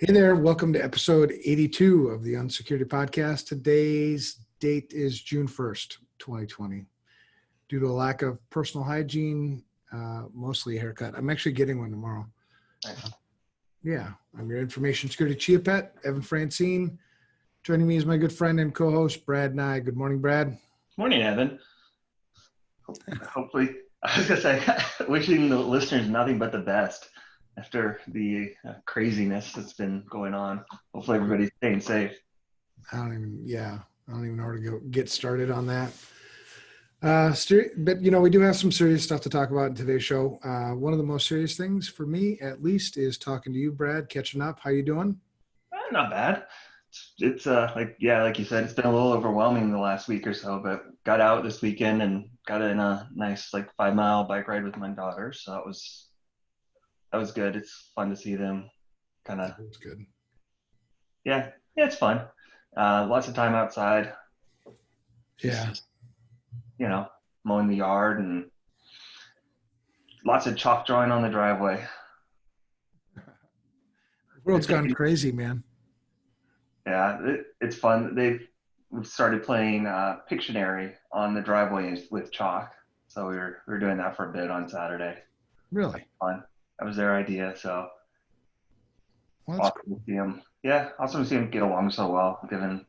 Hey there, welcome to episode 82 of the UNSECURITY podcast. Today's date is June 1st, 2020. Due to a lack of personal hygiene, mostly a haircut. I'm actually getting one tomorrow. Yeah, I'm your information security chia pet, Evan Francine. Joining me is my good friend and co-host, Brad Nye. Good morning, Brad. Morning, Evan. Hopefully, I was going to say, wishing the listeners nothing but the best after the craziness that's been going on. Hopefully everybody's staying safe. I don't even know where to get started on that. But, we do have some serious stuff to talk about in today's show. One of the most serious things for me, at least, is talking to you, Brad, catching up. How you doing? Not bad. It's like you said, it's been a little overwhelming the last week or so, but got out this weekend and got in a nice 5-mile bike ride with my daughter. So that was good. It's fun to see them kind of. It's good. Yeah, it's fun. Lots of time outside. Yeah. Mowing the yard and lots of chalk drawing on the driveway. The world's gone crazy, man. Yeah, it's fun. We've started playing Pictionary on the driveway with chalk. So we were doing that for a bit on Saturday. Really? Fun. That was their idea. So awesome to see them. Yeah, awesome to see them get along so well, given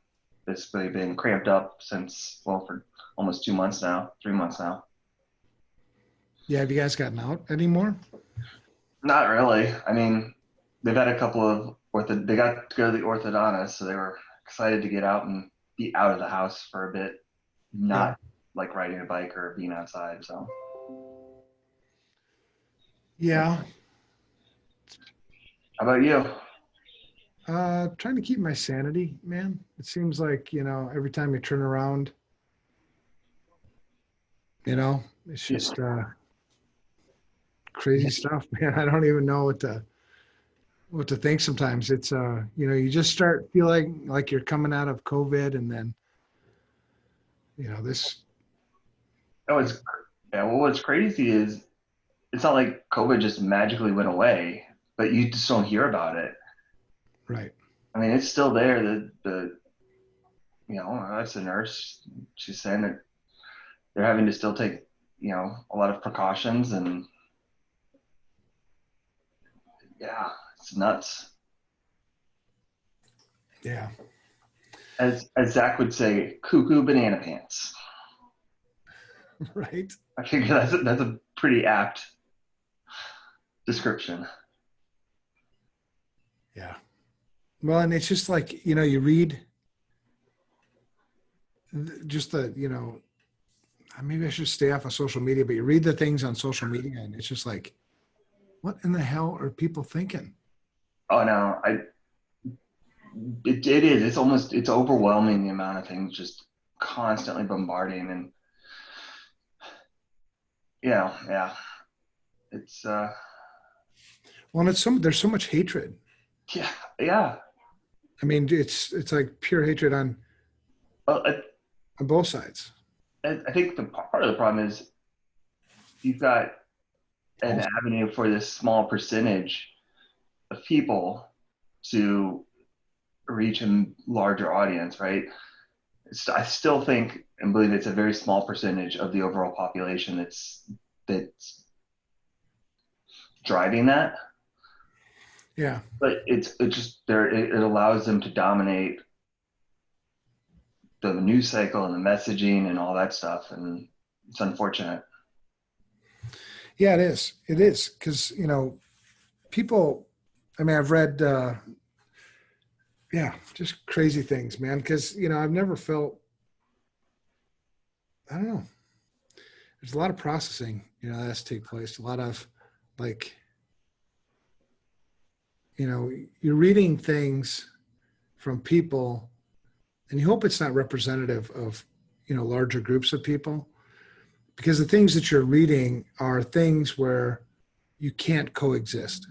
it's really been cramped up since, for almost 2 months now, 3 months now. Yeah, have you guys gotten out anymore? Not really. I mean, they've had a couple of they got to go to the orthodontist, so they were excited to get out and be out of the house for a bit, not like riding a bike or being outside. So yeah. How about you? Trying to keep my sanity, man. It seems like, every time you turn around, it's just crazy stuff, man. I don't even know what to think sometimes. It's you just start feeling like you're coming out of COVID, and then this. What's crazy is it's not like COVID just magically went away, but you just don't hear about it. Right. I mean, it's still there. That's a nurse. She's saying that they're having to still take a lot of precautions, and yeah, it's nuts. Yeah. As Zach would say, cuckoo banana pants. Right. I think that's a pretty apt description. Yeah. Well, and it's just like, you read just maybe I should stay off of social media, but you read the things on social media and it's just like, what in the hell are people thinking? Oh no, it is. It's overwhelming, the amount of things just constantly bombarding, and yeah. It's well, there's so much hatred. Yeah. I mean, it's like pure hatred on both sides. I think the part of the problem is you've got an avenue for this small percentage of people to reach a larger audience, right? I still think and believe it's a very small percentage of the overall population that's driving that. Yeah. But it's just there. It allows them to dominate the news cycle and the messaging and all that stuff, and it's unfortunate. Yeah, it is. It is because people. I mean, I've read, just crazy things, man. Because I've never felt. I don't know. There's a lot of processing, that has to take place. A lot of you're reading things from people and you hope it's not representative of, larger groups of people, because the things that you're reading are things where you can't coexist.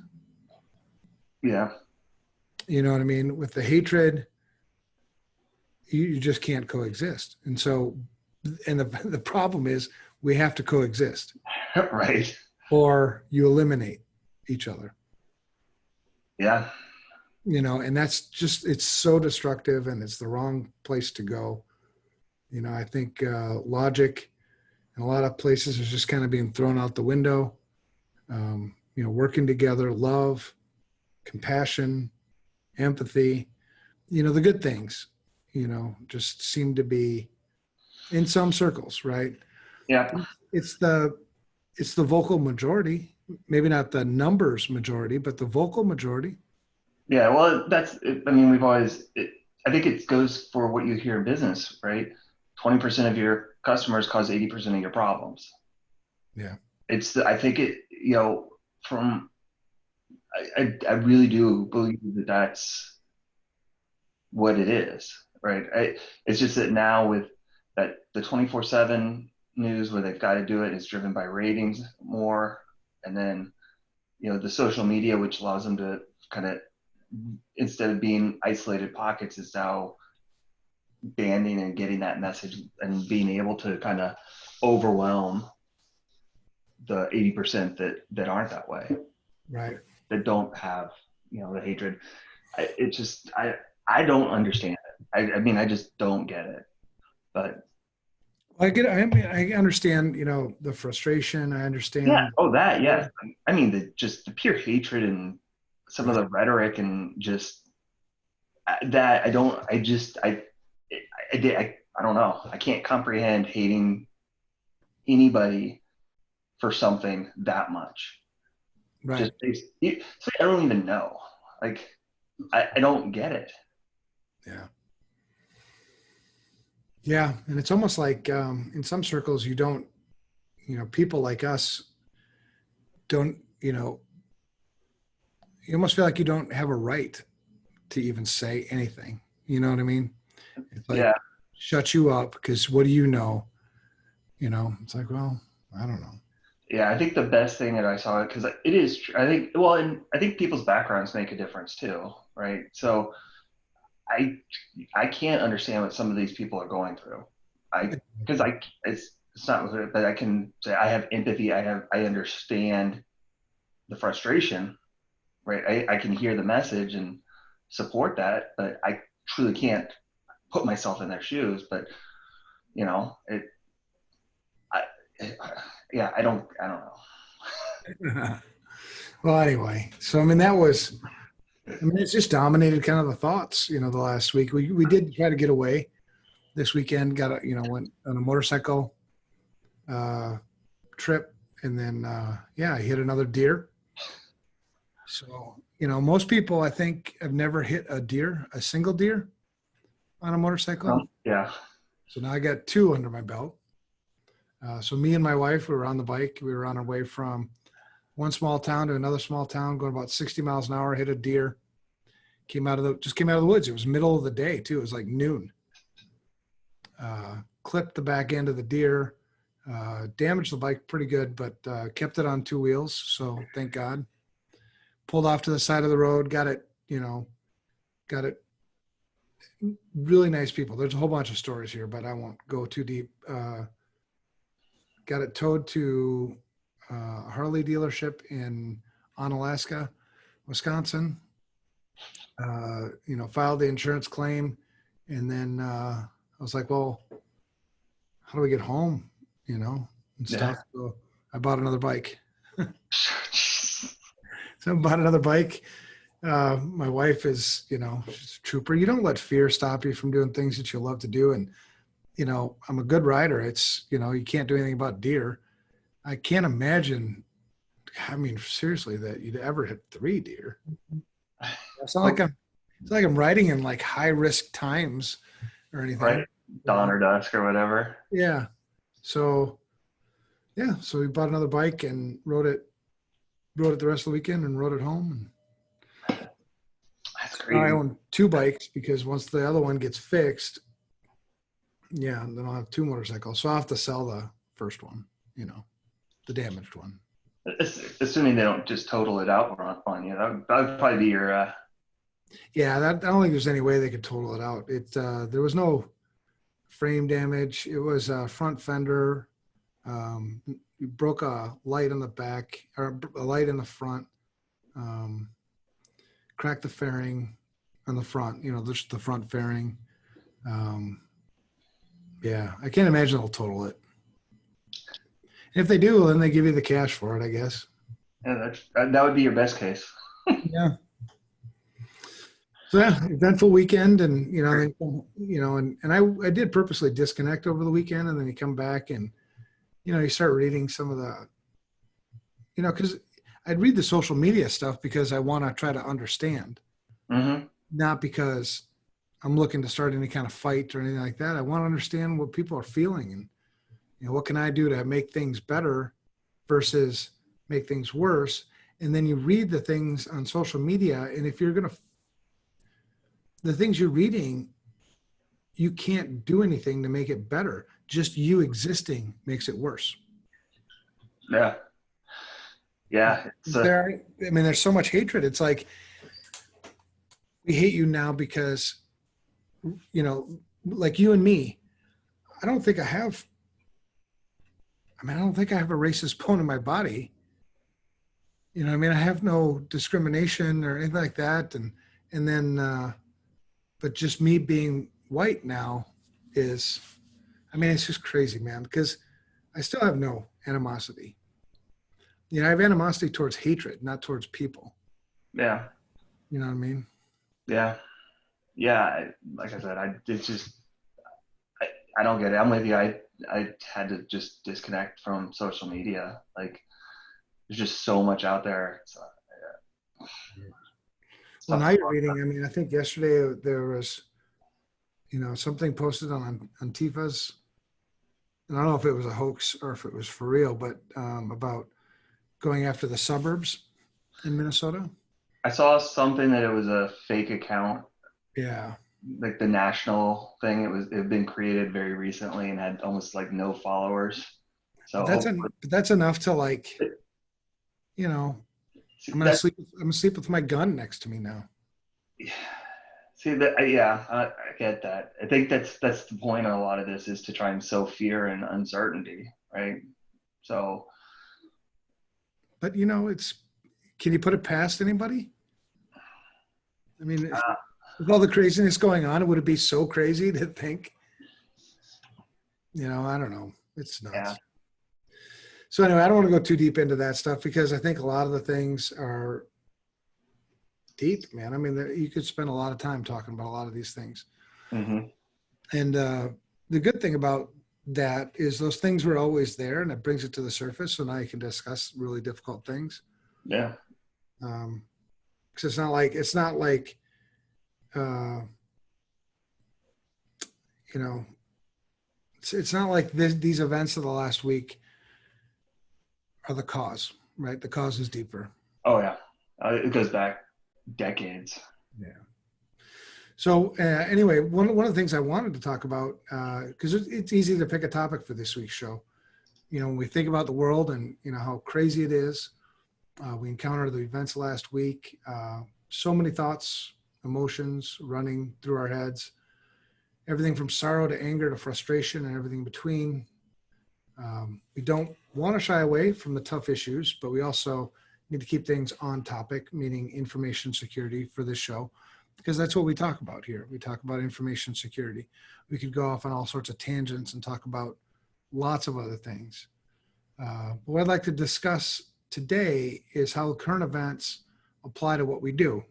Yeah. You know what I mean? With the hatred, you just can't coexist. And so, and the problem is we have to coexist. Right. Or you eliminate each other. Yeah. And that's just, it's so destructive and it's the wrong place to go. I think logic in a lot of places is just kind of being thrown out the window. Working together, love, compassion, empathy, the good things, just seem to be in some circles, right? Yeah. It's the vocal majority, maybe not the numbers majority, but the vocal majority. Yeah. Well, I mean, I think it goes for what you hear in business, right? 20% of your customers cause 80% of your problems. Yeah. I think from, I really do believe that that's what it is, right? It's just that now with the 24/7 news where they've got to do it is driven by ratings more. And then, the social media, which allows them to kind of, instead of being isolated pockets, is now banding and getting that message and being able to kind of overwhelm the 80% that aren't that way, Right. that don't have, the hatred. I don't understand it. I mean, I just don't get it. But I get it. I mean, I understand, the frustration. I understand. yeah, yes. I mean, just the pure hatred and some of Right. the rhetoric and just that I don't. I don't know. I can't comprehend hating anybody for something that much. Right. Just so I don't even know. Like, I don't get it. Yeah. Yeah. And it's almost like in some circles, you don't, people like us don't, you almost feel like you don't have a right to even say anything. You know what I mean? It's like, Yeah. shut you up because what do you know? It's like, well, I don't know. Yeah, I think the best thing that I saw, because it is, I think, well, and I think people's backgrounds make a difference too, right? So I I can't understand what some of these people are going through. Because it's not, but I can say I have empathy. I understand the frustration, right? I can hear the message and support that, but I truly can't put myself in their shoes. But it, I, yeah, I don't know. Well, anyway, so I mean, it's just dominated kind of the thoughts, the last week. We did try to get away this weekend, went on a motorcycle trip, and then, I hit another deer. So, most people, I think, have never hit a single deer on a motorcycle. Yeah. So now I got two under my belt. So me and my wife, we were on the bike. We were on our way from one small town to another small town, going about 60 miles an hour, hit a deer, came out of the woods. It was middle of the day too. It was like noon. Clipped the back end of the deer, damaged the bike pretty good, but kept it on two wheels. So thank God. Pulled off to the side of the road, got it. Really nice people. There's a whole bunch of stories here, but I won't go too deep. Got it towed to a Harley dealership in Onalaska, Wisconsin. Filed the insurance claim, and then I was like, well, how do we get home? And stuff. Yeah. So I bought another bike. So I bought another bike. My wife is, she's a trooper. You don't let fear stop you from doing things that you love to do. And, I'm a good rider. It's, you can't do anything about deer. I can't imagine, I mean, seriously, that you'd ever hit 3 deer. It's not like I'm riding in like high risk times or anything. Right. Dawn or dusk or whatever. Yeah. So we bought another bike and rode it the rest of the weekend and rode it home. That's Now crazy. I own 2 bikes because once the other one gets fixed, then I'll have 2 motorcycles. So I'll have to sell the first one, the damaged one. Assuming they don't just total it out on you. That would probably be your. I don't think there's any way they could total it out. There was no frame damage. It was a front fender. You broke a light on the back or a light in the front. Cracked the fairing. on the front, just the front fairing. Yeah, I can't imagine they'll total it. If they do, then they give you the cash for it, I guess. Yeah, that would be your best case. Yeah. So yeah, eventful weekend, and I did purposely disconnect over the weekend, and then you come back and you start reading some of the, because I'd read the social media stuff because I want to try to understand, Mm-hmm. not because I'm looking to start any kind of fight or anything like that. I want to understand what people are feeling, and what can I do to make things better versus make things worse. And then you read the things on social media, and if you're the things you're reading, you can't do anything to make it better. Just you existing makes it worse. Yeah. Yeah. There's so much hatred. It's like, we hate you now because, like you and me, I don't think I have a racist bone in my body. I have no discrimination or anything like that. And then, but just me being white now it's just crazy, man, because I still have no animosity. I have animosity towards hatred, not towards people. Yeah. You know what I mean? Yeah. Yeah. Like I said, I don't get it. I'm with you. I had to just disconnect from social media. Like, there's just so much out there. Well, now you're reading. I think yesterday there was, something posted on Antifa's, and I don't know if it was a hoax or if it was for real, but about going after the suburbs in Minnesota. I saw something that it was a fake account. Yeah. Like the national thing. It had been created very recently and had almost like no followers. So that's enough to I'm gonna sleep with my gun next to me now. See that? Yeah, I get that. I think that's the point of a lot of this, is to try and sow fear and uncertainty, right? So, but can you put it past anybody? With all the craziness going on, would it be so crazy to think? I don't know. It's nuts. Yeah. So anyway, I don't want to go too deep into that stuff because I think a lot of the things are deep, man. You could spend a lot of time talking about a lot of these things. Mm-hmm. And the good thing about that is those things were always there, and it brings it to the surface. So now you can discuss really difficult things. Yeah. Because it's not like it's not like these events of the last week are the cause, right? The cause is deeper. Oh yeah, it goes back decades. Yeah. So anyway, one of the things I wanted to talk about, because it's easy to pick a topic for this week's show. When we think about the world and how crazy it is, we encountered the events last week. So many thoughts, emotions running through our heads. Everything from sorrow to anger to frustration and everything in between. We don't want to shy away from the tough issues, but we also need to keep things on topic, meaning information security for this show, because that's what we talk about here. We talk about information security. We could go off on all sorts of tangents and talk about lots of other things. But what I'd like to discuss today is how current events apply to what we do.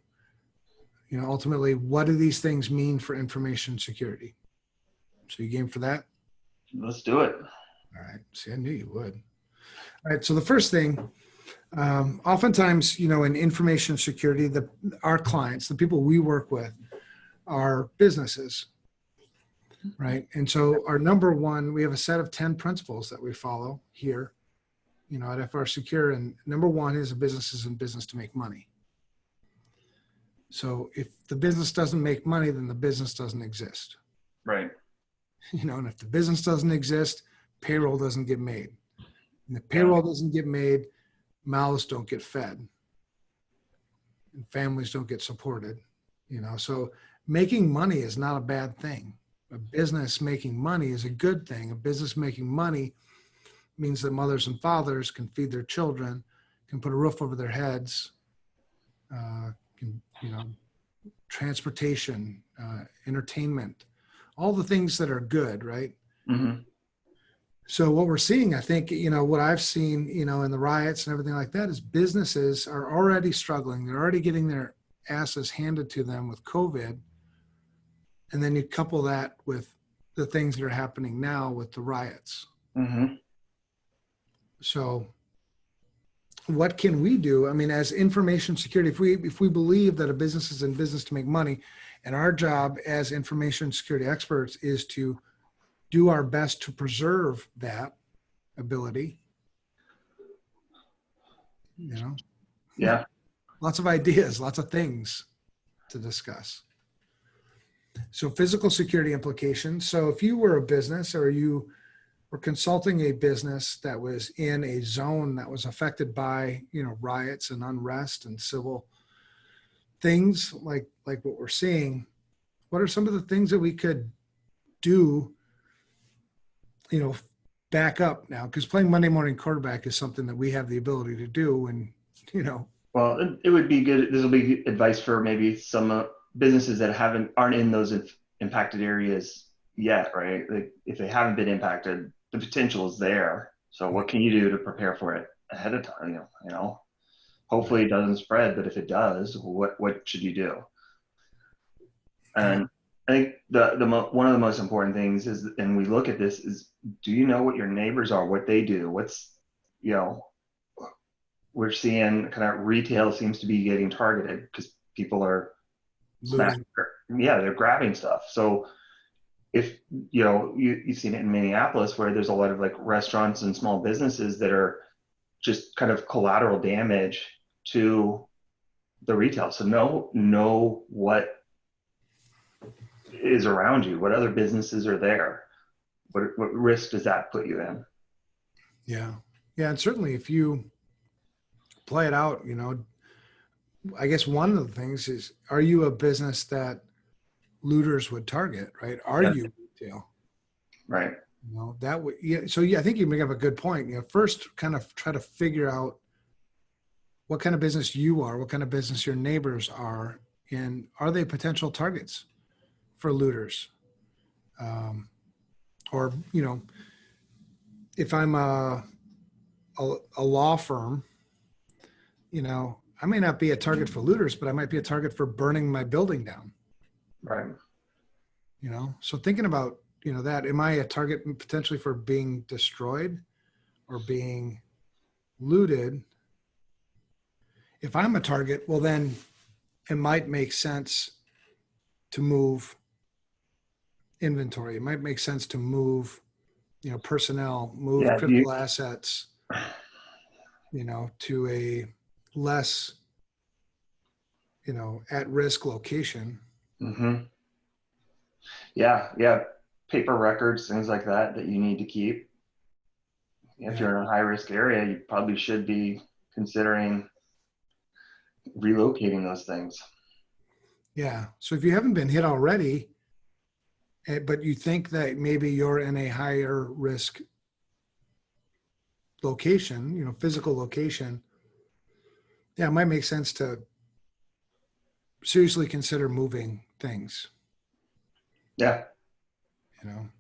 Ultimately, what do these things mean for information security? So you game for that? Let's do it. All right. See, I knew you would. All right. So the first thing, oftentimes, in information security, our clients, the people we work with, are businesses, right? And so our number one, we have a set of 10 principles that we follow here, at FRSecure. And number one is a business is in business to make money. So if the business doesn't make money, then the business doesn't exist. Right. And if the business doesn't exist, payroll doesn't get made. And if payroll doesn't get made, mouths don't get fed. And families don't get supported. So making money is not a bad thing. A business making money is a good thing. A business making money means that mothers and fathers can feed their children, can put a roof over their heads, can transportation, entertainment, all the things that are good, right? Mm-hmm. So what we're seeing, I think, what I've seen, in the riots and everything like that is businesses are already struggling. They're already getting their asses handed to them with COVID. And then you couple that with the things that are happening now with the riots. Mm-hmm. So what can we do? I mean, as information security, if we believe that a business is in business to make money, and our job as information security experts is to do our best to preserve that ability, Yeah. lots of ideas, lots of things to discuss. So physical security implications. So if you were a business or you were consulting a business that was in a zone that was affected by, riots and unrest and civil things like what we're seeing, what are some of the things that we could do, back up now? Because playing Monday morning quarterback is something that we have the ability to do. And, Well, it would be good. This will be advice for maybe some businesses that aren't in those impacted areas yet, right? Like if they haven't been impacted, the potential is there. So what can you do to prepare for it ahead of time? Hopefully it doesn't spread, but if it does, what should you do? And I think one of the most important things is, and we look at this, is do you know what your neighbors are, what they do? We're seeing kind of retail seems to be getting targeted because people are smashing. Yeah, they're grabbing stuff. So if you've seen it in Minneapolis where there's a lot of like restaurants and small businesses that are just kind of collateral damage to the retail. So know what is around you, what other businesses are there, what risk does that put you in? Yeah, and certainly if you play it out, I guess one of the things is, are you a business that looters would target, right? Are you retail? Right. That would, So I think you make up a good point. First kind of try to figure out what kind of business you are, what kind of business your neighbors are, and are they potential targets for looters? Or, if I'm a law firm, I may not be a target for looters, but I might be a target for burning my building down. Right. So thinking about, that, am I a target potentially for being destroyed or being looted? If I'm a target, well, then it might make sense to move inventory. It might make sense to move, personnel, move critical assets, to a less, at-risk location. Mm-hmm. Yeah. Paper records, things like that you need to keep. If you're in a high-risk area, you probably should be considering relocating those things. Yeah. So if you haven't been hit already, but you think that maybe you're in a higher risk location, physical location, it might make sense to seriously consider moving things. Yeah.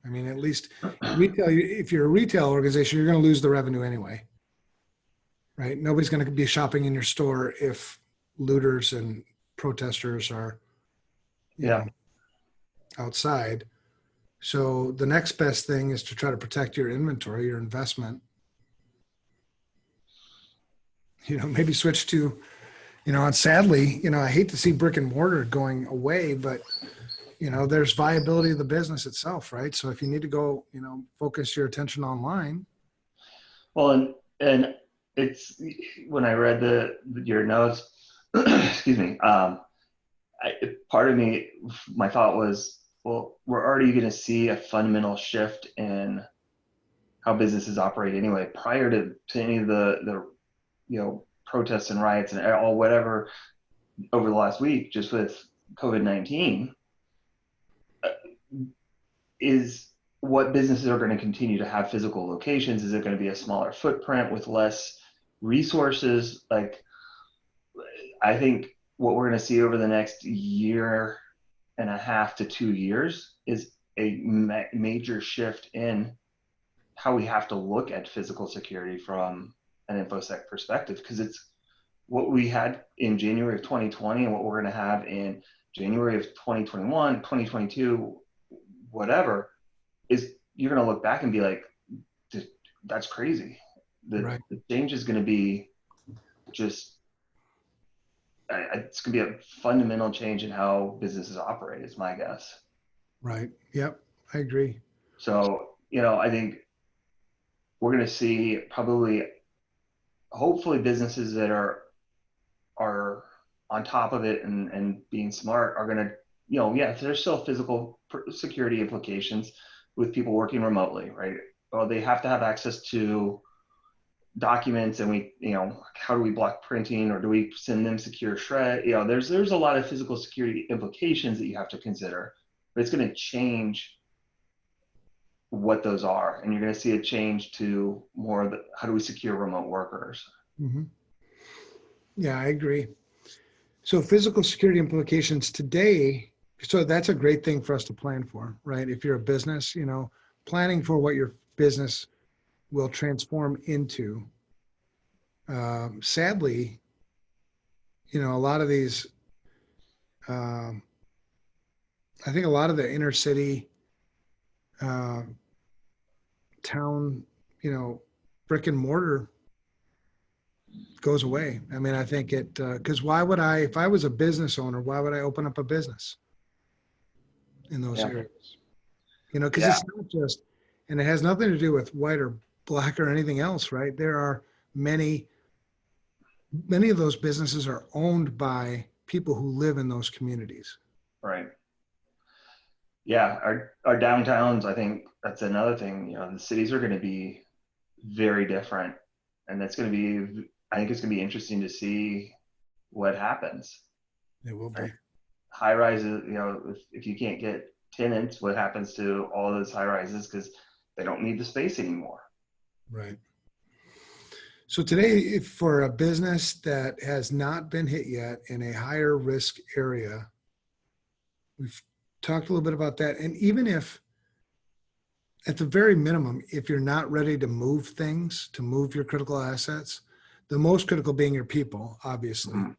I mean, at least retail, if you're a retail organization, you're going to lose the revenue anyway, right? Nobody's going to be shopping in your store if looters and protesters are, outside. So the next best thing is to try to protect your inventory, your investment. Maybe switch to, and sadly, I hate to see brick and mortar going away, but there's viability of the business itself, right? So if you need to go, focus your attention online. Well, and it's when I read your notes, excuse me, part of me, my thought was, well, we're already going to see a fundamental shift in how businesses operate anyway. Prior to any of the protests and riots and all whatever over the last week, just with COVID-19, is what businesses are going to continue to have physical locations? Is it going to be a smaller footprint with less resources? Like, I think what we're going to see over the next year and a half to 2 years is a major shift in how we have to look at physical security from an InfoSec perspective, because it's what we had in January of 2020 and what we're going to have in January of 2021, 2022, whatever, is you're going to look back and be like, that's crazy. Right. The change is going to be just, it's going to be a fundamental change in how businesses operate, is my guess. Right. Yep. I agree. So, I think we're going to see probably, hopefully, businesses that are on top of it and being smart are going to, there's still physical security implications with people working remotely, right? Well, they have to have access to documents, and how do we block printing, or do we send them secure shred? There's a lot of physical security implications that you have to consider, but it's going to change what those are, and you're going to see a change to more of how do we secure remote workers. Mm-hmm. Yeah, I agree. So physical security implications today, so that's a great thing for us to plan for, right? If you're a business, planning for what your business will transform into. Sadly, a lot of these, I think a lot of the inner city town, brick and mortar goes away. I mean, I think because why would if I was a business owner, why would I open up a business in those areas? Because it's not just, and it has nothing to do with white or black or anything else, right? There are many of those businesses are owned by people who live in those communities. Right. Yeah. Our downtowns, I think that's another thing, the cities are going to be very different, and I think it's going to be interesting to see what happens. It will be. Right? High rises, if you can't get tenants, what happens to all those high rises, because they don't need the space anymore. Right. So today, for a business that has not been hit yet in a higher risk area, we've talked a little bit about that. And even if, at the very minimum, if you're not ready to move things, to move your critical assets, the most critical being your people, obviously, Mm-hmm.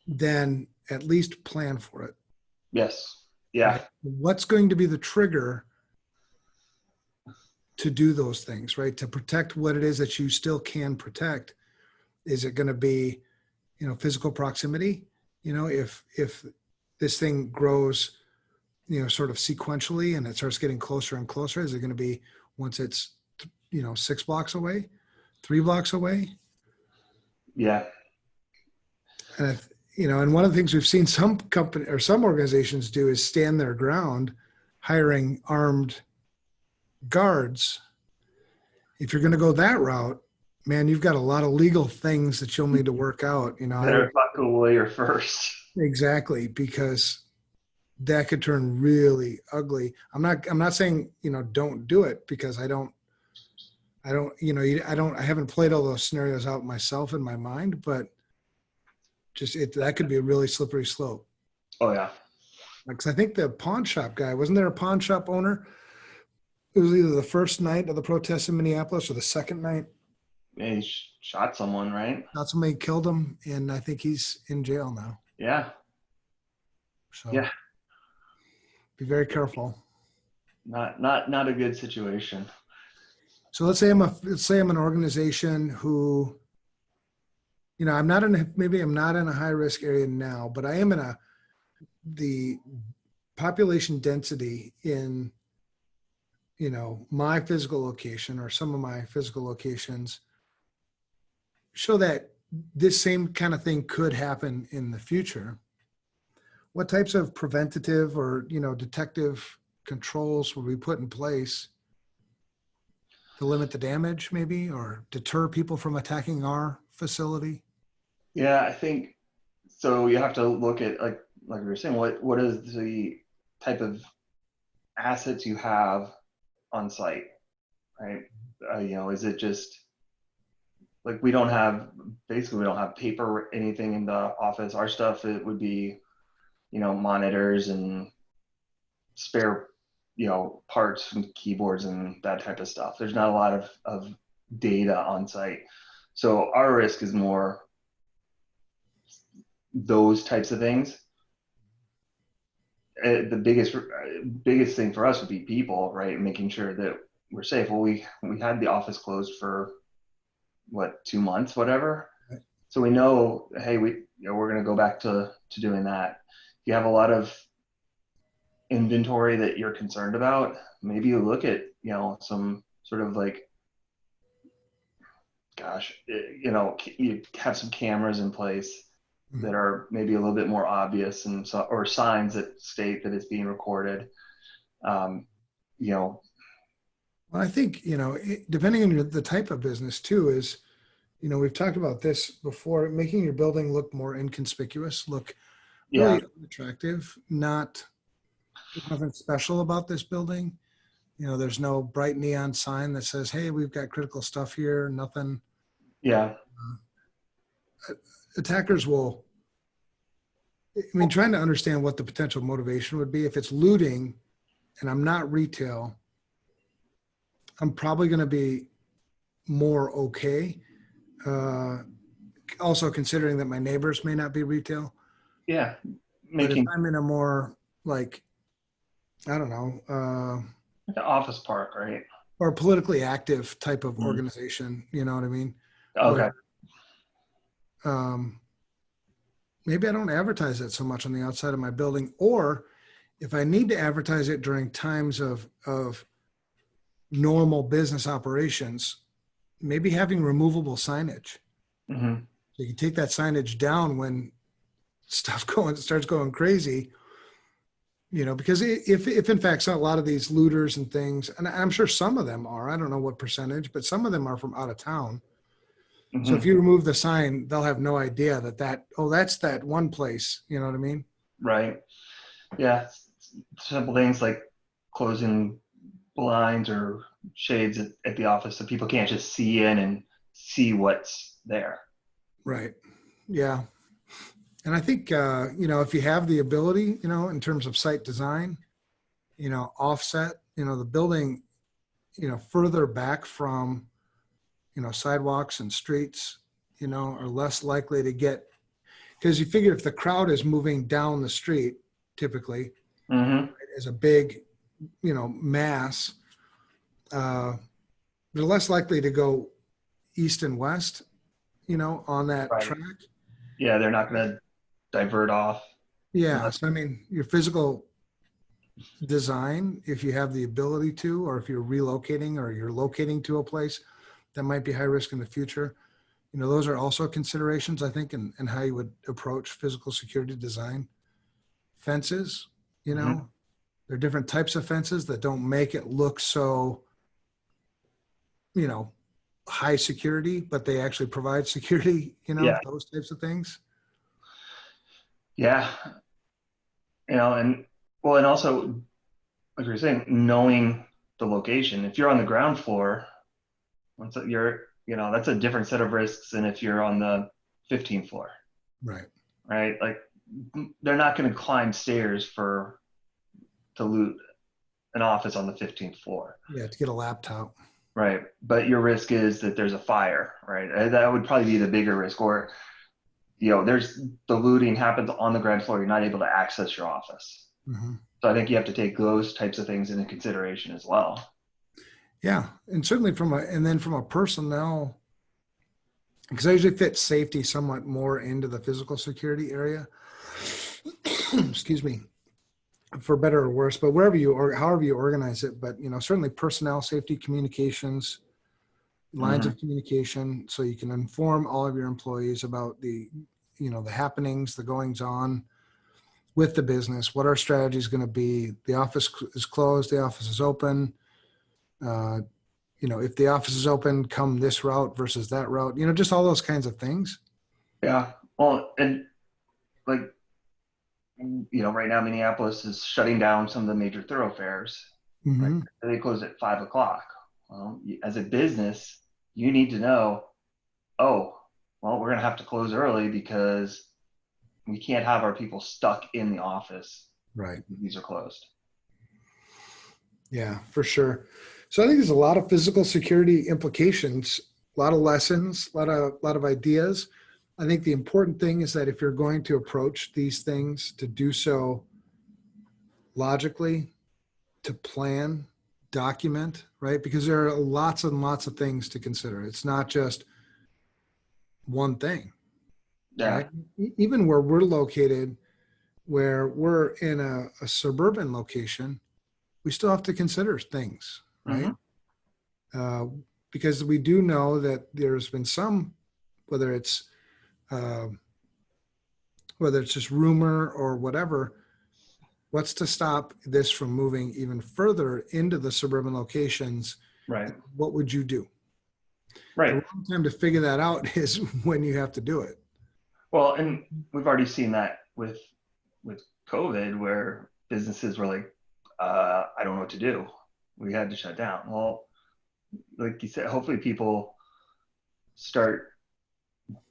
then at least plan for it. Yes. Yeah. Right? What's going to be the trigger to do those things, right? To protect what it is that you still can protect. Is it going to be, physical proximity? If this thing grows, sort of sequentially and it starts getting closer and closer, is it going to be once it's, 6 blocks away, 3 blocks away? Yeah. And and one of the things we've seen some company or some organizations do is stand their ground, hiring armed guards. If you're going to go that route, man, you've got a lot of legal things that you'll need to work out. Better buckle a lawyer first. Exactly, because that could turn really ugly. I'm not saying, don't do it, because I haven't played all those scenarios out myself in my mind, but that could be a really slippery slope. Oh yeah. Because I think the pawn shop guy, wasn't there a pawn shop owner? It was either the first night of the protests in Minneapolis or the second night. Yeah, he shot someone, right? Not somebody killed him, and I think he's in jail now. Yeah. So yeah. Be very careful. Not a good situation. So let's say I'm an organization who, I'm not in a high risk area now, but I am in the population density in, my physical location or some of my physical locations show that this same kind of thing could happen in the future. What types of preventative or, detective controls would we put in place to limit the damage, maybe, or deter people from attacking our facility? Yeah, I think so. You have to look at, like we were saying, what is the type of assets you have on site, right? Is it just like basically we don't have paper or anything in the office. Our stuff, it would be, monitors and spare, parts from keyboards and that type of stuff. There's not a lot of data on site. So our risk is more those types of things. The biggest thing for us would be people, right? Making sure that we're safe. Well, we had the office closed for what, 2 months, whatever. So we know, hey, we're going to go back to doing that. If you have a lot of inventory that you're concerned about, maybe you look at, some sort of like, gosh, you have some cameras in place that are maybe a little bit more obvious, and so, or signs that state that it's being recorded. Well, I think, depending on the type of business too, is, we've talked about this before, making your building look more inconspicuous, look really attractive, nothing special about this building. There's no bright neon sign that says, hey, we've got critical stuff here, nothing. Yeah. Attackers will, trying to understand what the potential motivation would be. If it's looting and I'm not retail, I'm probably going to be more okay. Also considering that my neighbors may not be retail. Yeah. But if I'm in a more like, I don't know, the office park, right? Or politically active type of organization, you know what I mean? Okay. Where, maybe I don't advertise it so much on the outside of my building, or if I need to advertise it during times of normal business operations, maybe having removable signage. Mm-hmm. So you take that signage down when stuff starts going crazy, because if in fact, a lot of these looters and things, and I'm sure some of them are, I don't know what percentage, but some of them are from out of town. Mm-hmm. So if you remove the sign, they'll have no idea that's that one place. You know what I mean? Right. Yeah. Simple things like closing blinds or shades at the office so people can't just see in and see what's there. Right. Yeah. And I think, if you have the ability, in terms of site design, offset, the building, further back from, sidewalks and streets, are less likely to get, because you figure if the crowd is moving down the street, typically, as a big, mass, they're less likely to go east and west, on that track. Yeah, they're not going to divert off. Yeah. So, your physical design, if you have the ability to, or if you're relocating or you're locating to a place that might be high risk in the future, those are also considerations, I think, in how you would approach physical security design. Fences, there are different types of fences that don't make it look so, high security, but they actually provide security, those types of things. Yeah. And also, like you're saying, knowing the location. If you're on the ground floor, that's a different set of risks than if you're on the 15th floor. Right. Right. Like they're not going to climb stairs to loot an office on the 15th floor. Yeah. To get a laptop. Right. But your risk is that there's a fire, right? That would probably be the bigger risk. Or, there's the looting happens on the ground floor. You're not able to access your office. Mm-hmm. So I think you have to take those types of things into consideration as well. Yeah. And certainly from a personnel, because I usually fit safety somewhat more into the physical security area, excuse me, for better or worse, but however you organize it, but, certainly personnel safety, communications, lines of communication, so you can inform all of your employees about the happenings, the goings on with the business, what our strategy is going to be. The office is closed, the office is open. If the office is open, come this route versus that route, just all those kinds of things. Yeah. Well, and like, right now Minneapolis is shutting down some of the major thoroughfares. Mm-hmm. Right? They close at 5 o'clock. Well, as a business, you need to know oh, well, we're going to have to close early because we can't have our people stuck in the office. Right. These are closed. Yeah, for sure. So I think there's a lot of physical security implications, a lot of lessons, a lot of ideas. I think the important thing is that if you're going to approach these things, to do so logically, to plan, document, right? Because there are lots and lots of things to consider. It's not just one thing, Yeah. right? Even where we're located, where we're in a suburban location, we still have to consider things, right? Mm-hmm. Uh, because we do know that there's been some, whether it's uh, whether it's just rumor or whatever, what's to stop this from moving even further into the suburban locations? Right. What would you do? The Right. wrong time to figure that out is when you have to do it. Well, and we've already seen that with COVID, where businesses were like, I don't know what to do. We had to shut down. Well, like you said, hopefully people start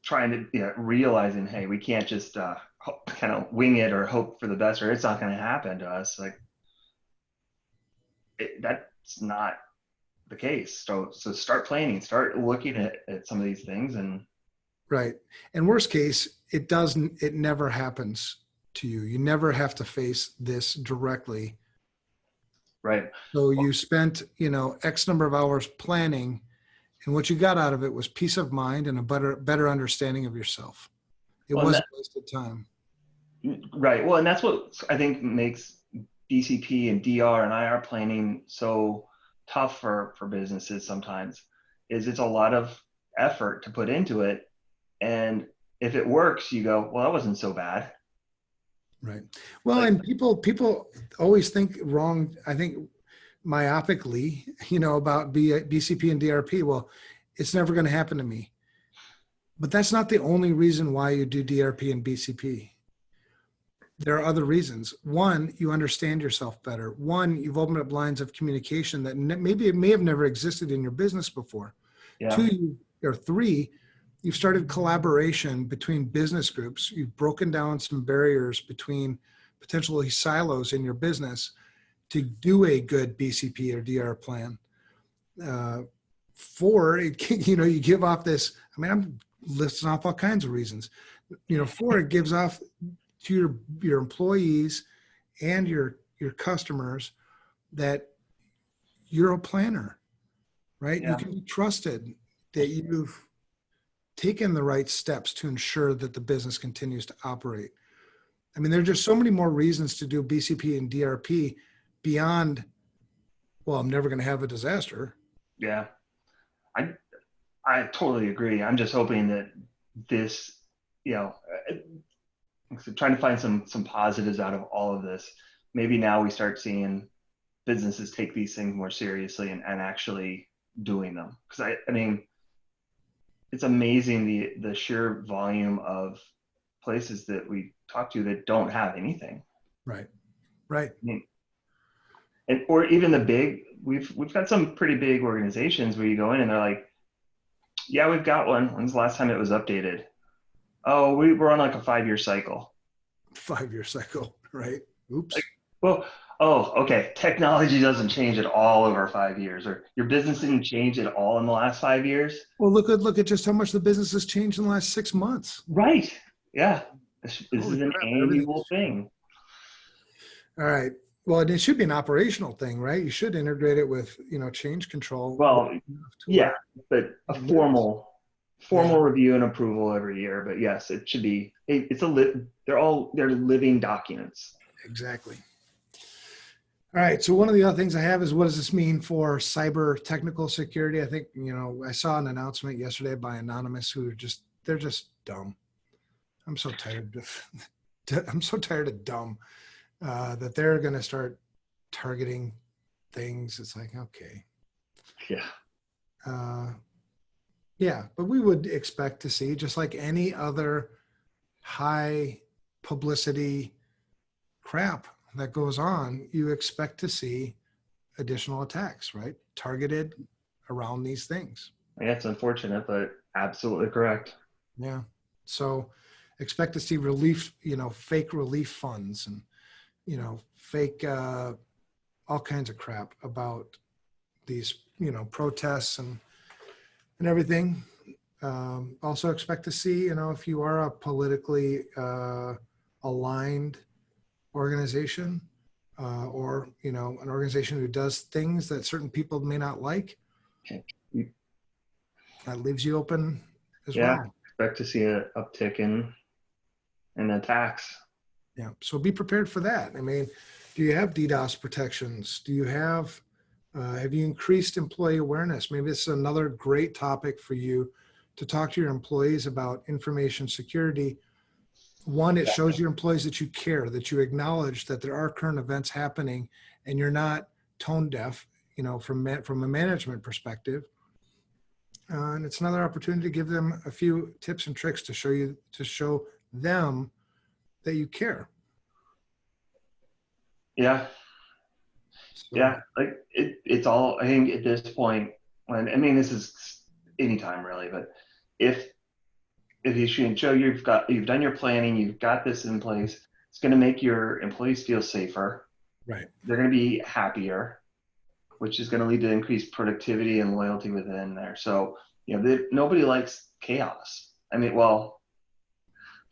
trying to, realizing, hey, we can't just kind of wing it or hope for the best, or it's not going to happen to us. Like that's not the case. So start planning, start looking at some of these things, and Right. And worst case, it never happens to you. You never have to face this directly. right. So you spent, X number of hours planning, and what you got out of it was peace of mind and a better understanding of yourself. It Well, and wasn't wasted time. right. Well, and that's what I think makes BCP and DR and IR planning so tough for businesses sometimes, is it's a lot of effort to put into it. And if it works, you go, well, that wasn't so bad. Right. Well, Like, and people always think wrong, I think myopically, about BCP and DRP. Well, it's never going to happen to me. But that's not the only reason why you do DRP and BCP. There are other reasons. One, you understand yourself better. One, you've opened up lines of communication that maybe it may have never existed in your business before. yeah, Two, or three, you've started collaboration between business groups. You've broken down some barriers between potentially silos in your business to do a good BCP or DR plan. Four, you give off this. I mean, I'm listing off all kinds of reasons. Four, it gives off to your employees and your customers that you're a planner, right? You yeah, can be trusted that you've taken the right steps to ensure that the business continues to operate. I mean, there are just so many more reasons to do BCP and DRP beyond, well, I'm never going to have a disaster. yeah. I I totally agree. I'm just hoping that this, you know, trying to find some positives out of all of this. Maybe now we start seeing businesses take these things more seriously and actually doing them. Because I mean, it's amazing the sheer volume of places that we talk to that don't have anything. Right. Right. I mean, and or even the big, we've got some pretty big organizations where you go in and they're like, yeah, we've got one. When's the last time it was updated? Oh, we're on like a 5-year cycle. 5-year cycle. Right. Like, Oops. well, oh, okay. Technology doesn't change at all over 5 years, or your business didn't change at all in the last 5 years. Well, look at just how much the business has changed in the last 6 months. Right. Yeah. This Holy is an crap. annual thing. All right. Well, it should be an operational thing, right? You should integrate it with, change control Well, to yeah, where but a it lives. formal review and approval every year. But yes, it should be. They're living documents. Exactly. All right. So one of the other things I have is, what does this mean for cyber technical security? I think, I saw an announcement yesterday by Anonymous they're just dumb. I'm so tired of dumb that they're going to start targeting things. It's like, okay. Yeah. Yeah, but we would expect to see, just like any other high publicity crap that goes on, you expect to see additional attacks, right? Targeted around these things. Yeah, it's unfortunate, but Absolutely correct. Yeah. So expect to see relief, fake relief funds and, fake all kinds of crap about these, protests and everything. Also expect to see, if you are a politically aligned organization or, an organization who does things that certain people may not like, Okay. that leaves you open as Yeah, well. expect to see an uptick in attacks. Yeah. So be prepared for that. I mean, do you have DDoS protections? Do you have you increased employee awareness? Maybe this is another great topic for you to talk to your employees about information security. One, it shows your employees that you care, that you acknowledge that there are current events happening and you're not tone deaf, from a management perspective. And it's another opportunity to give them a few tips and tricks to show them that you care. Yeah, So, yeah. Like it's all. I think at this point, when I mean, this is anytime really, but if you should show you've done your planning, you've got this in place, it's going to make your employees feel safer. right. They're going to be happier, which is going to lead to increased productivity and loyalty within there. So, nobody likes chaos. I mean, well,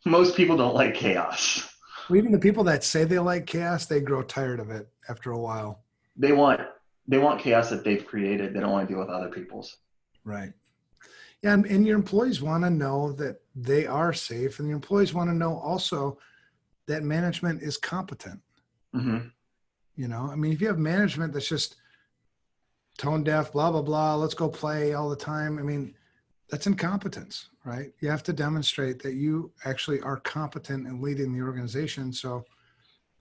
most people don't like chaos. Well, even the people that say they like chaos, they grow tired of it after a while. They want chaos that they've created. They don't want to deal with other people's. Right. Yeah, and your employees want to know that they are safe, and your employees want to know also that management is competent. Mm-hmm. I mean, if you have management that's just tone deaf, blah, blah, blah, let's go play all the time. I mean, that's incompetence, right? You have to demonstrate that you actually are competent in leading the organization. So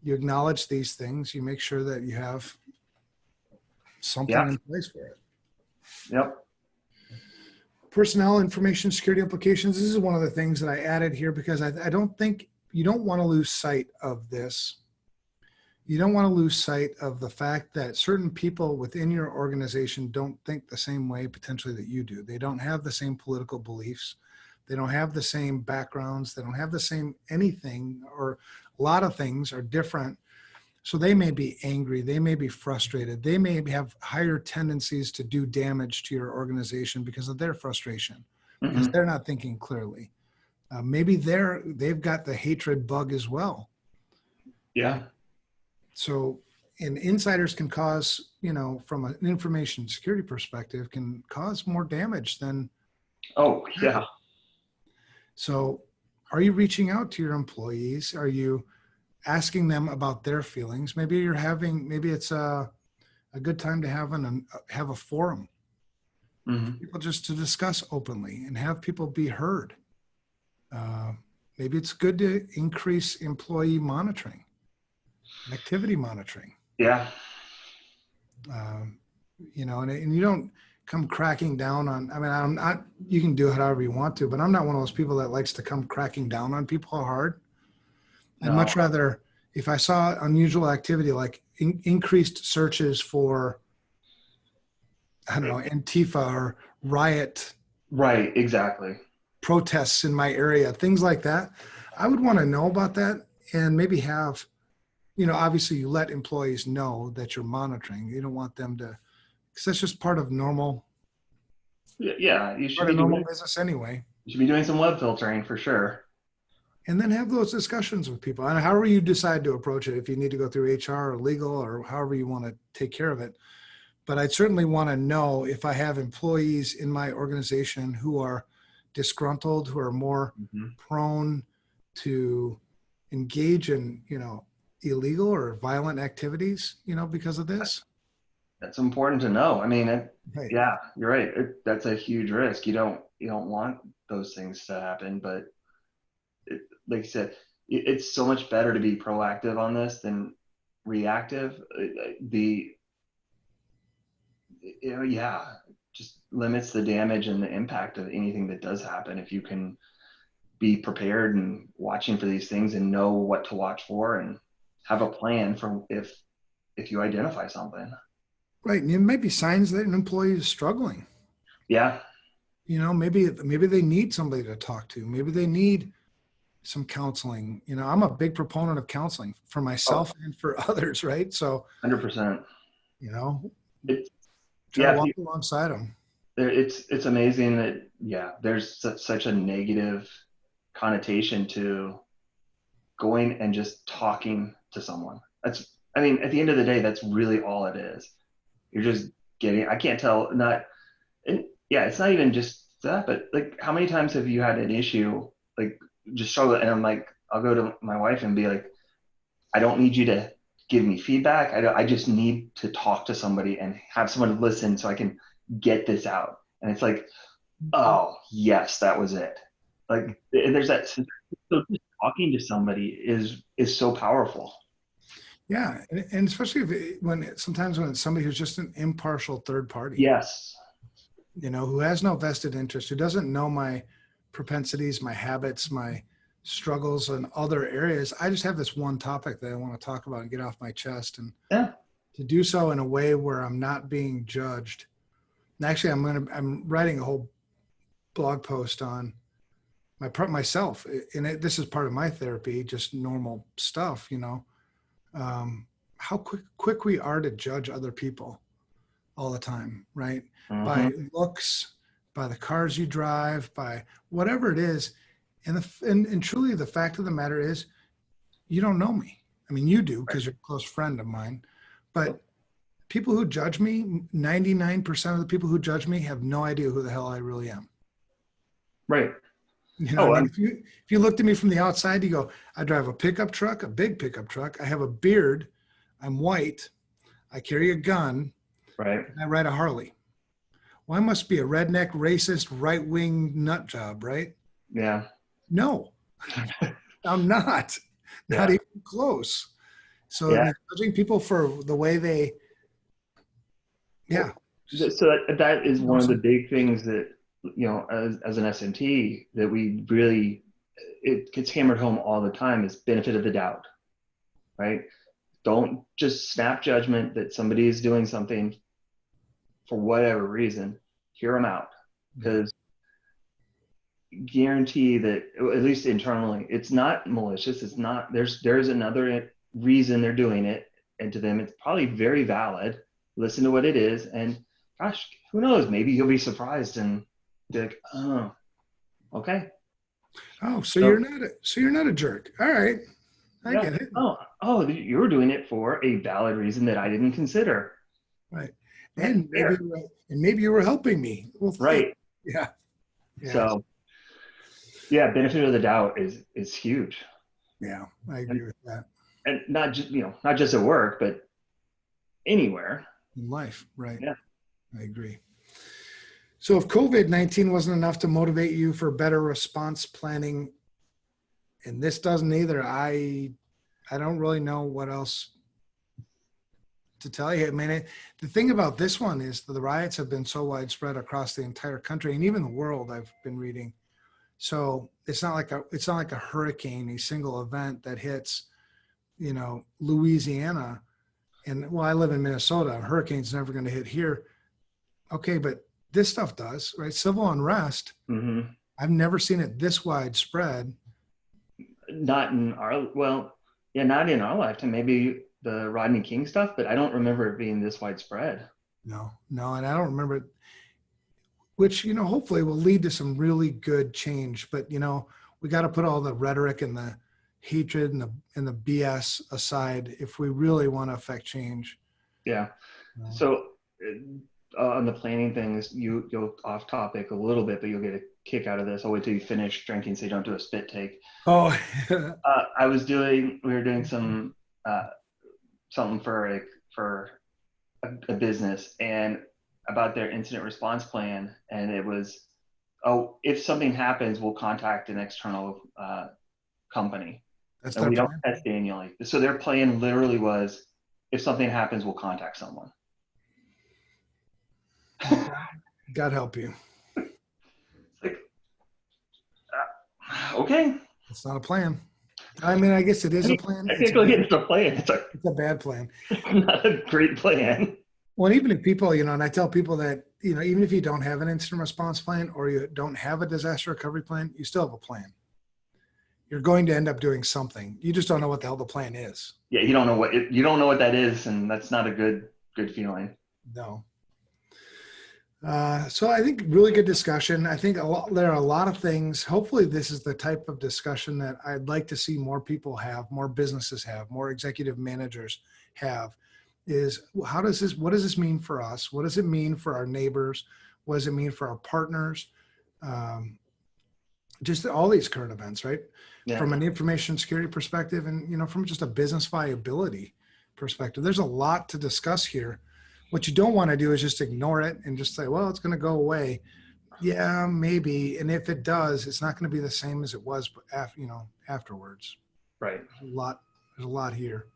you acknowledge these things, you make sure that you have something Yeah. in place for it. Yep. Personnel information security implications. This is one of the things that I added here because I don't think you don't want to lose sight of this. You don't want to lose sight of the fact that certain people within your organization don't think the same way potentially that you do. They don't have the same political beliefs. They don't have the same backgrounds. They don't have the same anything, or a lot of things are different. So they may be angry. They may be frustrated. They may have higher tendencies to do damage to your organization because of their frustration, because Mm-hmm. they're not thinking clearly. Maybe they've got the hatred bug as well. Yeah. So, and insiders can cause, from an information security perspective, can cause more damage than. Oh, yeah. So, are you reaching out to your employees? Are you asking them about their feelings? Maybe it's a good time to have a forum for Mm-hmm. people just to discuss openly and have people be heard. Maybe it's good to increase employee monitoring, activity monitoring. Yeah. And you don't come cracking down on. I mean, I'm not. You can do it however you want to, but I'm not one of those people that likes to come cracking down on people hard. I'd No. much rather, if I saw unusual activity like increased searches for, I don't know, Antifa or riot Right. Exactly. protests in my area, things like that, I would want to know about that and maybe have, obviously you let employees know that you're monitoring. You don't want them to, because that's just part of normal Yeah. You should be doing. business anyway. You should be doing some web filtering for sure. And then have those discussions with people. And however you decide to approach it, if you need to go through HR or legal or however you want to take care of it. But I'd certainly want to know if I have employees in my organization who are disgruntled, who are more Mm-hmm. prone to engage in, illegal or violent activities, because of this. That's important to know. I mean, Right. yeah, you're right. That's a huge risk. You don't want those things to happen, but like you said, it's so much better to be proactive on this than reactive. Yeah, just limits the damage and the impact of anything that does happen if you can be prepared and watching for these things and know what to watch for and have a plan for if you identify something. Right. And it might be signs that an employee is struggling. Yeah. maybe they need somebody to talk to. Maybe they need some counseling. I'm a big proponent of counseling for Oh, myself and for others, right? So, 100%. It's try to yeah, walk alongside them. it's amazing that there's such a negative connotation to going and just talking to someone. I mean, at the end of the day, that's really all it is. You're just getting. I can't tell. Yeah, it's not even just that, but like, how many times have you had an issue like just struggle? And I'm like, I'll go to my wife and be like, I don't need you to give me feedback. I just need to talk to somebody and have someone listen so I can get this out. And it's like, oh yes, that was it. Like there's that. So just talking to somebody is so powerful. Yeah, and especially sometimes when it's somebody who's just an impartial third party, Yes. who has no vested interest, who doesn't know my propensities, my habits, my struggles in other areas. I just have this one topic that I want to talk about and get off my chest, and Yeah. to do so in a way where I'm not being judged. And actually, I'm writing a whole blog post on myself, and this is part of my therapy, just normal stuff, how quick we are to judge other people all the time, right? Mm-hmm. By looks, by the cars you drive, by whatever it is. And truly the fact of the matter is you don't know me. I mean, you do because you're a close friend of mine, but people who judge me, 99% of the people who judge me have no idea who the hell I really am. Right. I mean, if you looked at me from the outside, you go, I drive a pickup truck, a big pickup truck. I have a beard. I'm white. I carry a gun. Right. And I ride a Harley. Well, I must be a redneck, racist, right-wing nut job, right? Yeah. No, I'm not. Not even close. So judging people for the way they, So that is one of the big things that, as an SMT, that we really, it gets hammered home all the time, is benefit of the doubt, right? Don't just snap judgment that somebody is doing something for whatever reason. Hear them out, because guarantee that, at least internally, it's not malicious. It's not, there's another reason they're doing it, and to them it's probably very valid. Listen to what it is, and gosh, who knows, maybe you'll be surprised and be like, oh, okay. So you're not a jerk. All right, I get it. Oh, you were doing it for a valid reason that I didn't consider. Right. And maybe you were helping me. Well, right. Yeah. So benefit of the doubt is huge. Yeah, I agree with that. And not just at work, but anywhere in life. Right. Yeah. I agree. So if COVID-19 wasn't enough to motivate you for better response planning, and this doesn't either, I don't really know what else to tell you. I mean, the thing about this one is the riots have been so widespread across the entire country and even the world, I've been reading. So it's not like a hurricane, a single event that hits, Louisiana. And well, I live in Minnesota. A hurricane's never going to hit here. Okay, but this stuff does, right? Civil unrest. Mm-hmm. I've never seen it this widespread. Not in our not in our lifetime. Maybe the Rodney King stuff, but I don't remember it being this widespread. No, and I don't remember it, which, hopefully will lead to some really good change. But, we got to put all the rhetoric and the hatred and the BS aside if we really want to affect change. Yeah. So on the planning things, you go off topic a little bit, but you'll get a kick out of this. I'll wait till you finish drinking so you don't do a spit take. Oh, we were doing some something for a business, and about their incident response plan, and it was, if something happens, we'll contact an external company. That's and we don't test annually. So their plan literally was, if something happens, we'll contact someone. God help you. Like, okay. It's not a plan. I mean, I guess it is a plan. Technically, it's a plan. It's a bad plan. Not a great plan. Well, and even if people, and I tell people that, even if you don't have an incident response plan or you don't have a disaster recovery plan, you still have a plan. You're going to end up doing something. You just don't know what the hell the plan is. Yeah, you don't know what that is, and that's not a good feeling. No. So I think really good discussion. I think there are a lot of things. Hopefully this is the type of discussion that I'd like to see more people have, more businesses have, more executive managers have, is what does this mean for us? What does it mean for our neighbors? What does it mean for our partners? Just all these current events, right? Yeah. From an information security perspective and, from just a business viability perspective, there's a lot to discuss here. What you don't want to do is just ignore it and just say, well, it's going to go away. Yeah, maybe. And if it does, it's not going to be the same as it was afterwards. Right. There's a lot here.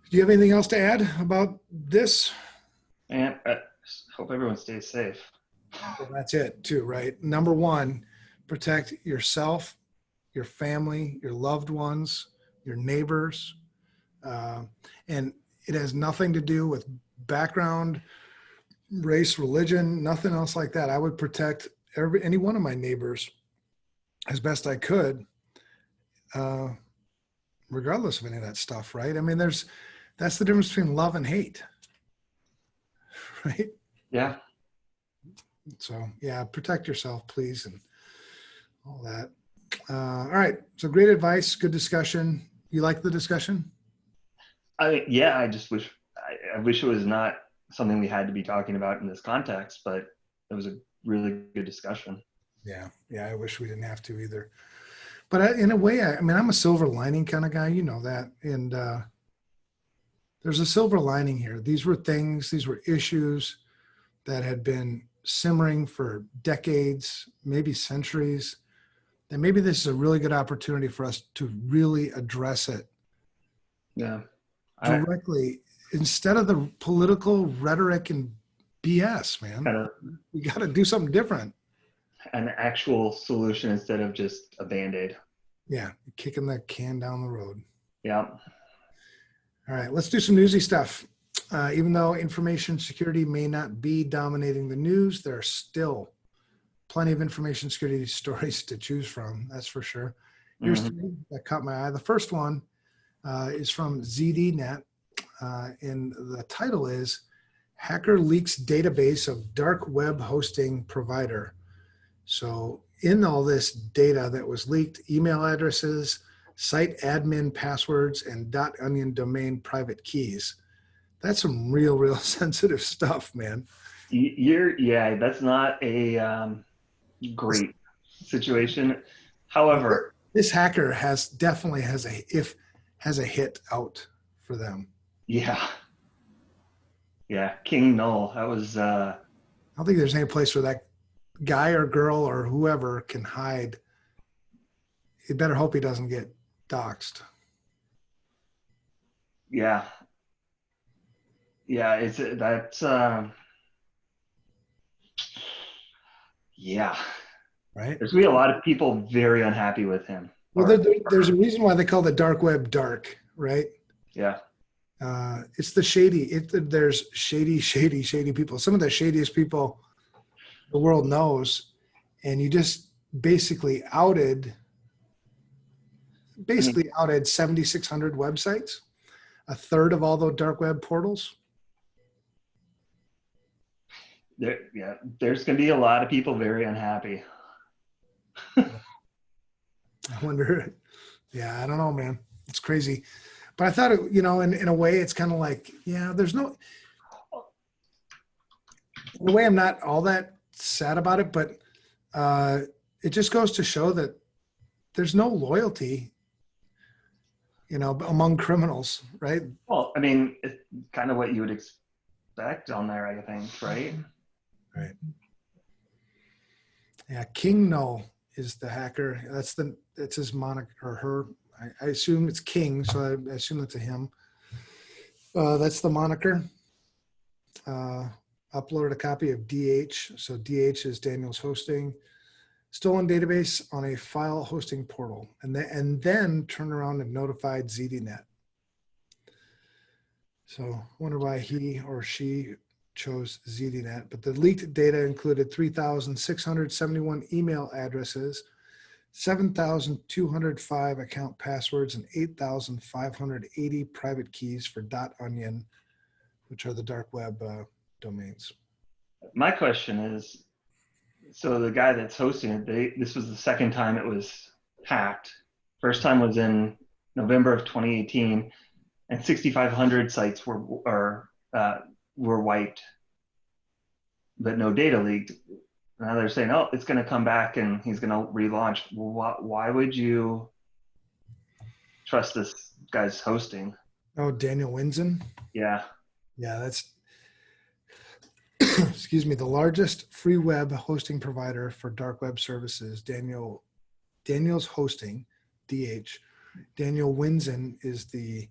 Do you have anything else to add about this? And I hope everyone stays safe. Well, that's it too, right? Number one, protect yourself, your family, your loved ones, your neighbors. And it has nothing to do with background, race, religion, nothing else like that. I would protect any one of my neighbors as best I could, regardless of any of that stuff, right? I mean, that's the difference between love and hate, right? Yeah. So yeah, protect yourself, please, and all that. All right. So great advice. Good discussion. You like the discussion? I just wish it was not something we had to be talking about in this context, but it was a really good discussion. Yeah. I wish we didn't have to either. But in a way, I'm a silver lining kind of guy, you know that. And there's a silver lining here. These were issues that had been simmering for decades, maybe centuries. And maybe this is a really good opportunity for us to really address it. Yeah. Directly, instead of the political rhetoric and BS, man. We got to do something different. An actual solution instead of just a Band-Aid. Yeah, kicking that can down the road. Yeah. All right, let's do some newsy stuff. Even though information security may not be dominating the news, there are still plenty of information security stories to choose from. That's for sure. Here's three that caught my eye. The first one is from ZDNet, and the title is Hacker Leaks Database of Dark Web Hosting Provider. So in all this data that was leaked, email addresses, site admin passwords, and .onion domain private keys. That's some real sensitive stuff, man. That's not a great situation. However, this hacker definitely has a hit out for them. Yeah, King Null. That was. I don't think there's any place where that guy or girl or whoever can hide. You better hope he doesn't get doxxed. Yeah. Right. There's gonna be a lot of people very unhappy with him. Well, there's a reason why they call the dark web dark, right? Yeah. It's the shady. There's shady people. Some of the shadiest people the world knows, and you just basically outed 7,600 websites, a third of all the dark web portals. There's going to be a lot of people very unhappy. I wonder. Yeah, I don't know, man. It's crazy. But I thought, in a way, it's kind of like, there's no. In a way, I'm not all that sad about it, but it just goes to show that there's no loyalty, among criminals, right? Well, it's kind of what you would expect on there, I think, right? Right. Yeah, King Null is the hacker. That's his moniker, or her. I assume it's King, so I assume that's a him. That's the moniker. Uploaded a copy of DH. So DH is Daniel's hosting. Stolen database on a file hosting portal, and then turn around and notified ZDNet. So I wonder why he or she chose ZDNet. But the leaked data included 3,671 email addresses, 7,205 account passwords, and 8,580 private keys for .onion, which are the dark web domains. My question is, so the guy that's hosting it, this was the second time it was hacked. First time was in November of 2018, and 6,500 sites were wiped, but no data leaked. Now they're saying, oh, it's going to come back and he's going to relaunch. Why would you trust this guy's hosting? Oh, Daniel Winzen? Yeah. Yeah, that's, excuse me, the largest free web hosting provider for dark web services. Daniel's Hosting, DH. Daniel Winzen is the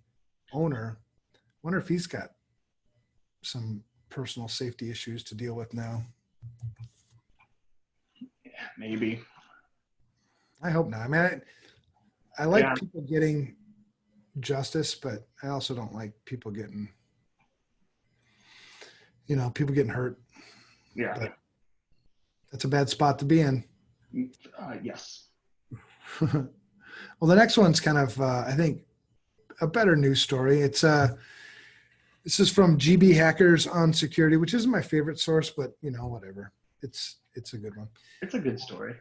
owner. Wonder if he's got some personal safety issues to deal with now. Yeah, maybe. I hope not. I mean, I like people getting justice, but I also don't like people getting, people getting hurt. Yeah. But that's a bad spot to be in. Yes. Well, the next one's kind of, I think, a better news story. It's this is from GB Hackers on Security, which isn't my favorite source, but whatever. It's a good one. It's a good story.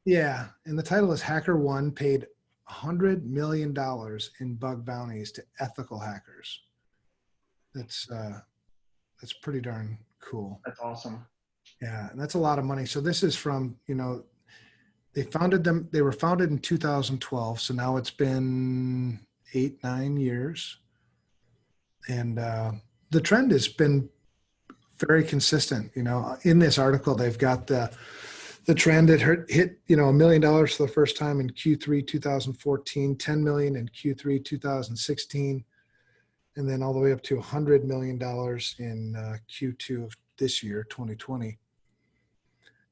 Yeah, and the title is HackerOne paid $100 million in bug bounties to ethical hackers. That's pretty darn cool. That's awesome. Yeah, and that's a lot of money. So this is from, they were founded in 2012. So now it's been 8-9 years. And the trend has been very consistent. In this article, they've got the trend that hit $1 million for the first time in Q3 2014, 10 million in Q3 2016, and then all the way up to $100 million in Q2 of this year, 2020.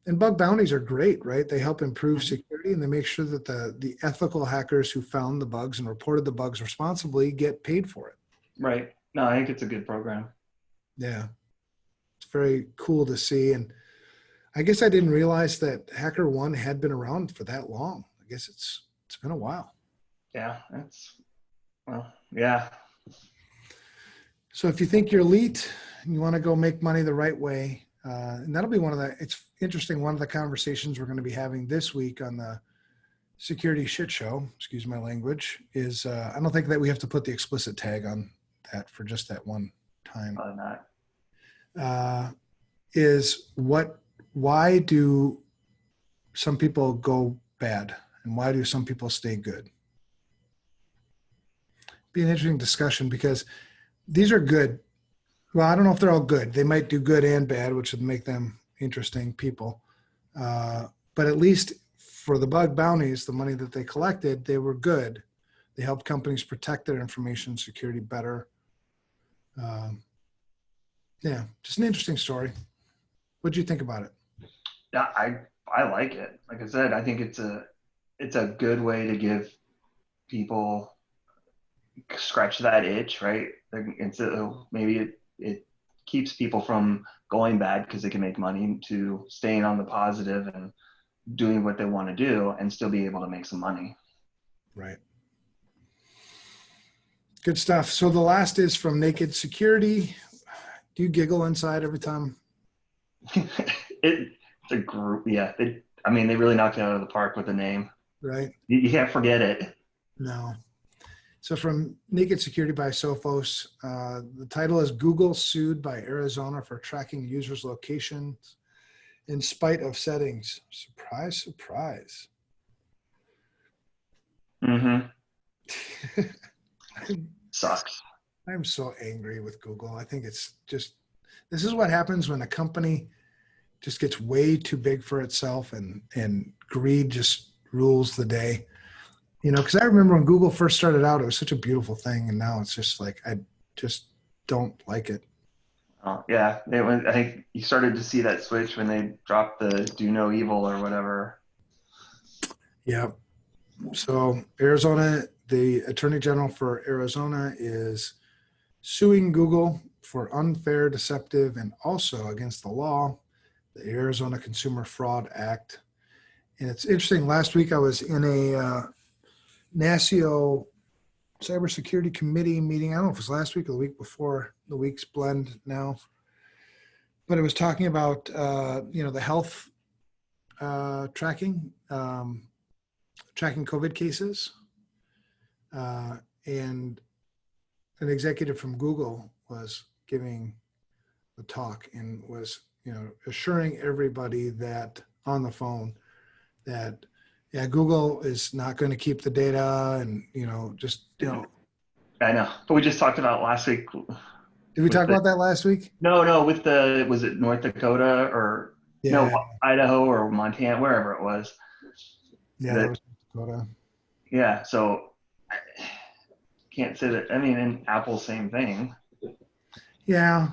And bug bounties are great, right? They help improve security, and they make sure that the ethical hackers who found the bugs and reported the bugs responsibly get paid for it. Right. No, I think it's a good program. Yeah. It's very cool to see. And I guess I didn't realize that HackerOne had been around for that long. I guess it's been a while. Yeah. Yeah. So if you think you're elite and you want to go make money the right way, and that'll be it's interesting, one of the conversations we're going to be having this week on the security shit show, excuse my language, is I don't think that we have to put the explicit tag on that for just that one time. Probably not. Why do some people go bad and why do some people stay good? Be an interesting discussion because these are good. Well, I don't know if they're all good. They might do good and bad, which would make them interesting people. But at least for the bug bounties, the money that they collected, they were good. They helped companies protect their information security better. Yeah, just an interesting story. What do you think about it? Yeah, I like it. Like I said, I think it's a good way to give people scratch that itch, right? Maybe it keeps people from going bad because they can make money to staying on the positive and doing what they want to do and still be able to make some money. Right. Good stuff. So the last is from Naked Security. Do you giggle inside every time? It's a group. Yeah. They really knocked it out of the park with the name. Right. You can't forget it. No. So from Naked Security by Sophos, the title is Google sued by Arizona for tracking users' locations in spite of settings. Surprise, surprise. Mm-hmm. Sucks. I'm so angry with Google. I think it's just, this is what happens when a company just gets way too big for itself and greed just rules the day. Because I remember when Google first started out, it was such a beautiful thing. And now it's just like, I just don't like it. Oh, yeah. I think you started to see that switch when they dropped the do no evil or whatever. Yeah. So Arizona, the Attorney General for Arizona is suing Google for unfair, deceptive, and also against the law, the Arizona Consumer Fraud Act. And it's interesting, last week I was in a NASCIO cybersecurity committee meeting. I don't know if it was last week or the week before. The weeks blend now. But it was talking about, the health tracking, tracking COVID cases. And an executive from Google was giving the talk and was, assuring everybody that on the phone that, yeah, Google is not going to keep the data and, I know, but we just talked about last week. Did we talk about that last week? No, was it North Dakota or Yeah. no, Idaho or Montana, wherever it was. Yeah, that was North Dakota. Yeah, so can't say that. I mean, in Apple, same thing. Yeah.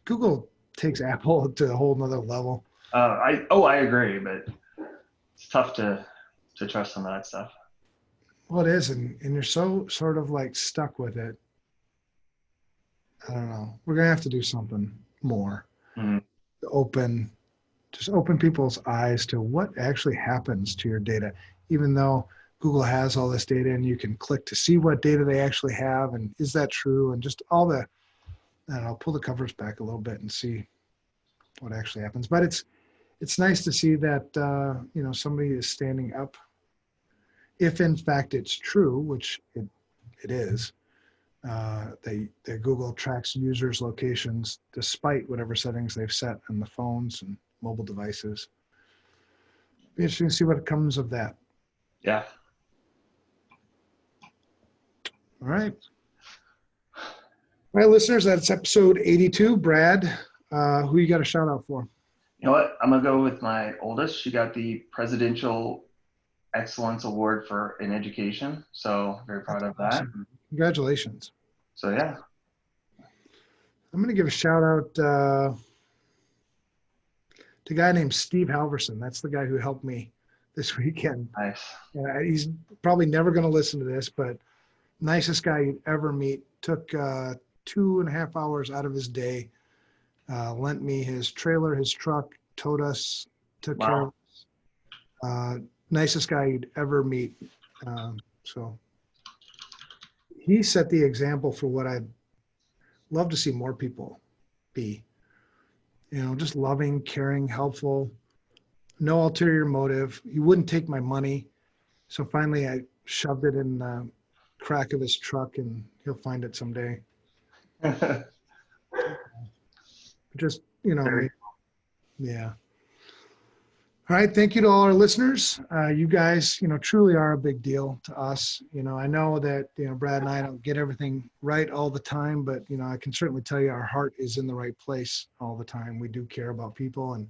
Google takes Apple to a whole nother level. I agree, but it's tough to trust some of that stuff. Well, it is, and you're so sort of like stuck with it. I don't know. We're gonna have to do something more to open people's eyes to what actually happens to your data, even though Google has all this data and you can click to see what data they actually have and is that true, and just all the, I don't know, pull the covers back a little bit and see what actually happens. But it's nice to see that somebody is standing up, if in fact it's true, which it is. That Google tracks users' locations despite whatever settings they've set on the phones and mobile devices. Be interesting to see what comes of that. Yeah. All right. All right, listeners, that's episode 82. Brad, who you got a shout out for? You know what? I'm gonna go with my oldest. She got the Presidential Excellence Award in Education. So very proud of that. Awesome. Congratulations. So yeah. I'm going to give a shout out to a guy named Steve Halverson. That's the guy who helped me this weekend. Nice. He's probably never going to listen to this, but nicest guy you'd ever meet. Took 2.5 hours out of his day, lent me his trailer, his truck, towed us, took care of us. Nicest guy you'd ever meet. So he set the example for what I'd love to see more people be. Just loving, caring, helpful, no ulterior motive. He wouldn't take my money. So finally I shoved it in the crack of his truck and he'll find it someday. Just, yeah. All right. Thank you to all our listeners. You guys, truly are a big deal to us. I know that, Brad and I don't get everything right all the time, but, I can certainly tell you our heart is in the right place all the time. We do care about people and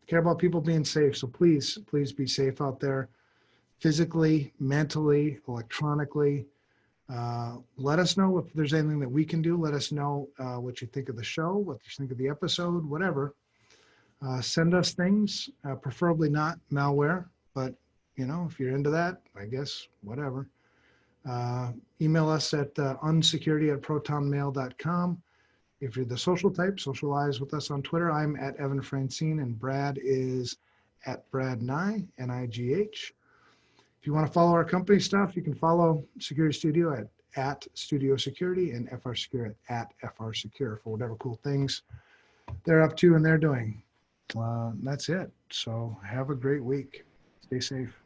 care about people being safe. So please be safe out there, physically, mentally, electronically. Let us know if there's anything that we can do. Let us know what you think of the show, what you think of the episode, whatever. Send us things, preferably not malware, but if you're into that, I guess, whatever. Email us at unsecurity@protonmail.com. If you're the social type, socialize with us on Twitter. I'm at Evan Francine and Brad is at Brad Nye, N-I-G-H. If you want to follow our company stuff, you can follow Security Studio at Studio Security and FRSecure at FRSecure for whatever cool things they're up to and they're doing. That's it. So have a great week. Stay safe.